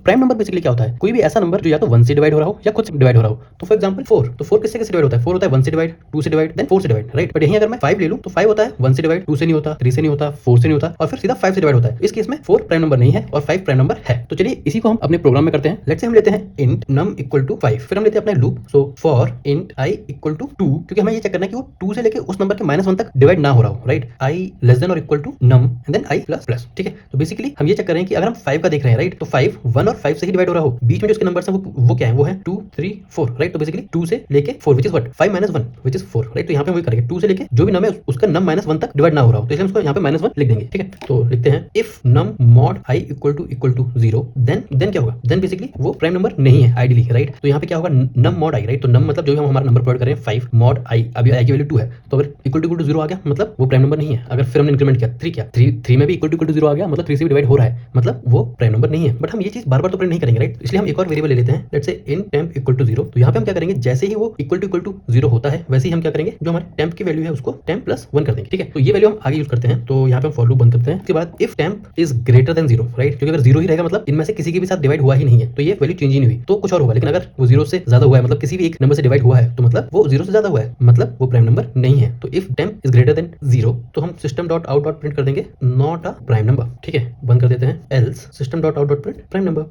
Prime number basically क्या होता है, कोई भी ऐसा नंबर जो या तो 1 से डिवाइड हो रहा हो या खुद से डिवाइड हो रहा हो। तो फॉर एग्जांपल 4, तो 4 किससे डिवाइड होता है, 4 होता है 1 से डिवाइड, 2 से डिवाइड, देन 4 से डिवाइड, राइट। बट यहीं अगर मैं 5 ले लूं तो 5 होता है 1 से डिवाइड, 2 से नहीं होता, 3 से नहीं होता, 4 से नहीं होता और फिर सीधा 5 से डिवाइड होता है। इस केस में 4 प्राइम नंबर नहीं है और 5 प्राइम नंबर है। तो चलिए इसी को हम अपने प्रोग्राम में करते हैं। लेट्स से हम लेते हैं int num इक्वल टू 5, फिर हम लेते हैं अपना loop, so for int i equal to 2, क्योंकि हमें ये चेक करना है कि वो 2 से लेके उस नंबर के -1 तक डिवाइड ना हो रहा हो, राइट। i लेस देन और equal to num and then i plus plus, ठीक है। तो बेसिकली हम ये चेक कर रहे हैं कि अगर हम 5 का देख रहे हैं, राइट, तो 5 1 और 5 से ही डिवाइड हो रहा हो, बीच में जो इसके नंबर्स हैं वो क्या है, वो है 2 3 4, राइट। तो बेसिकली 2 से लेके 4 which is what 5 -1 which is 4, right. तो यहाँ पे वही करेंगे, 2 से लेके जो भी नंबर है उसका num -1 तक डिवाइड ना हो रहा हो, तो इसलिए हम उसको यहाँ पे -1 लिख देंगे, ठीक है। तो लिखते हैं if num mod i equal to 0, then क्या होगा, देन बेसिकली वो प्राइम नंबर नहीं है आइडियली, राइट। तो यहाँ पे क्या होगा, num mod i, राइट। तो num मतलब जो भी हम हमारा नंबर प्रोवाइड करें 5 mod i, अभी i की वैल्यू 2 है, तो अगर इक्वल टू 0 आ गया मतलब वो प्राइम नंबर नहीं है। अगर फिर हमने इंक्रीमेंट किया 3 किया, 3 में भी इक्वल टू 0 आ गया मतलब 3 से भी डिवाइड हो रहा है, मतलब वो प्राइम नंबर नहीं है। बट हम ये चीज बार बार तो प्रिंट नहीं करेंगे, राइट। इसलिए हम एक और वेरिएबल ले लेते हैं, let's say int temp equal to 0। तो यहाँ पे हम क्या करेंगे, जैसे ही वो इक्वल टू 0 होता है वैसे ही हम क्या करेंगे, जो हमारे temp की वैल्यू है उसको temp प्लस 1 कर देंगे, ठीक है। तो ये वैल्यू हम आगे यूज करते हैं। तो यहाँ पे हम फॉर लूप बंद करते हैं। उसके बाद if temp is greater than 0, right, क्योंकि अगर 0 ही रहेगा मतलब इनमें से किसी के भी साथ डिवाइड हुआ ही नहीं है, तो ये वैल्यू चेंज ही नहीं हुई, तो कुछ और होगा। लेकिन अगर वो 0 से ज्यादा हुआ है, मतलब किसी भी एक नंबर से डिवाइड हुआ है, तो मतलब वो 0 से ज्यादा हुआ है, मतलब वो प्राइम नंबर नहीं है। तो if temp is greater than 0, तो हम system dot out dot print कर देंगे नॉट अ प्राइम नंबर, ठीक है। बंद कर देते हैं, else system dot out dot print prime number.